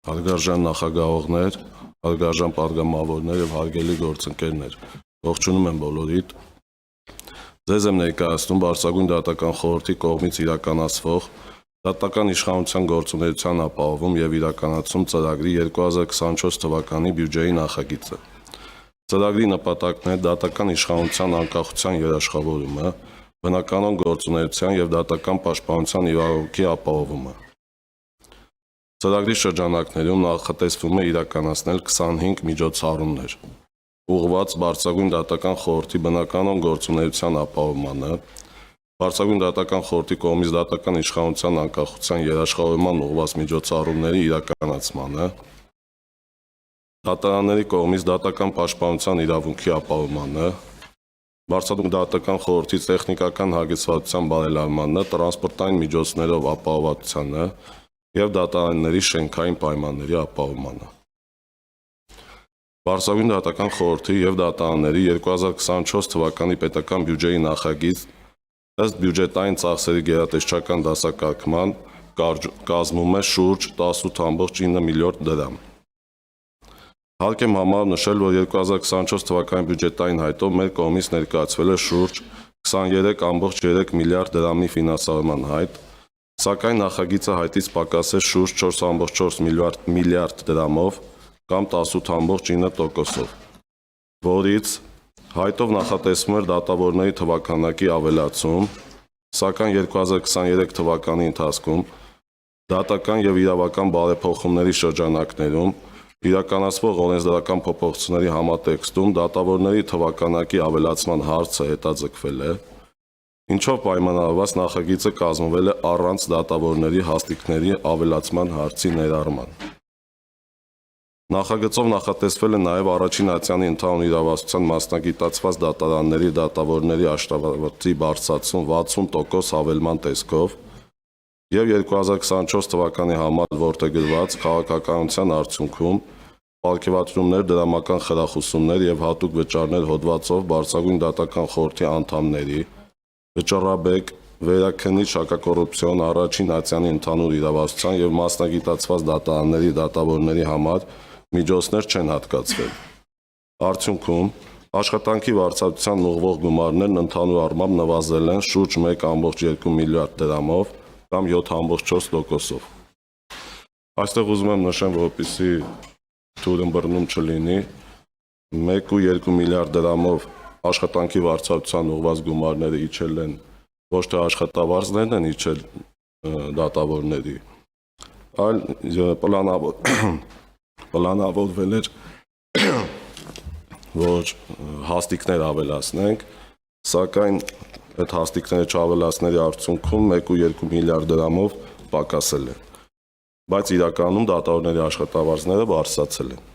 Հարգարժան նախագահողներ, հարգարժան պատգամավորներ եւ հարգելի գործընկերներ, ողջունում եմ բոլորիդ։ Ձեզ եմ ներկայացնում Բարձրագույն դատական խորհրդի կողմից իրականացվող դատական իշխանության գործունեության ապահովում եւ իրականացում ծրագրի 2024 թվականի բյուջեի նախագիծը։ Ծրագրի նպատակն է դատական իշխանության անկախության երաշխավորումը, բնականոն գործունեության եւ դատական պաշտպանության իրավունքի ապահովումը։ Ծրագրի շրջանակներում նախատեսվում է իրականացնել 25 միջոցառումներ, ուղղված Բարձրագույն դատական խորհրդի բնականոն գործունեության ապահովմանը, Բարձրագույն դատական խորհրդի կողմից դատական իշխանության անկախության երաշխավորման ուղղված միջոցառումների իրականացմանը, դատարանների կողմից դատական պաշտպանության իրավունքի ապահովմանը, Բարձրագույն դատական խորհրդի տեխնիկական հագեցվածության բարելավմանը, տրանսպորտային միջոցներով ապահովվածությանը եւ դատարանների շենքային պայմանների ապահովմանը։ Բարձրագույն դատական խորհրդի եւ դատարանների 2024 թվականի պետական բյուջեի նախագիծ ըստ բյուջետային ծախսերի գերատեսչական դասակարգման կազմում է շուրջ 18.9 միլիարդ դրամ։ Հարկ եմ համարում նշել, որ 2024 թվականի բյուջետային հայտով մեր կողմից ներկայացվել է շուրջ 23.3 միլիարդ դրամի ֆինանսավորման հայտ, սակայն նախագիծը հայտից պակաս է շուրջ 4.4 միլիարդ դրամով կամ 18.9%-ով, որից հայտով նախատեսվում էր դատավորների թվաքանակի ավելացում, սակայն 2023 թվականի ընթացքում դատական եւ իրավական բարեփոխումների շրջանակներում իրականացվող օրենսդրական փոփոխությունների համատեքստում դատավորների թվաքանակի ավելացման հարցը հետաձգվել է, ինչով պայմանավորված նախագիծը կազմվել է առանց դատավորների հաստիքների ավելացման հարցի ներառման։ Նախագծով նախատեսվել է նաև առաջին ատյանի ընդհանուր իրավասության մասնագիտացված դատարանների դատավորների աշխատավարձի բարձրացում 60% հավելման տեսքով եւ 2024 թվականի համար որդեգրված քաղաքականության արդյունքում պարգևատրումներ, դրամական խրախուսումներ եւ հատուկ վճարներ հոդվածով Բարձրագույն դատական խորհրդի անդամների, վճռաբեկ, վերաքննիչ հակակոռուպցիոն առաջին ատյանի ընդհանուր իրավասության եւ մասնագիտացված դատարանների դատավորների համար միջոցներ չեն հատկացվել։ Արդյունքում աշխատանքի վարձատրության ուղղվող գումարներն ընդհանուր առմամբ նվազել են շուրջ 1.2 միլիարդ դրամով կամ 7.4%-ով։ Այստեղ ուզում եմ նշեմ, որպեսզի թուրըմբռնում չլինի, 1.2 միլիարդ դրամով աշխատանքի վարձատրության ուղղված գումարները իջել են, ոչ թե աշխատավարձներն են իջել դատավորների, այլ պլանավորվել էր, որ հաստիկներ ավելացնենք, սակայն այդ հաստիկները չավելացների արդյունքում 1.2 միլիարդ դրամով պակասել է, բայց իրականում դատավորների աշխատավարձները բարձրացել են։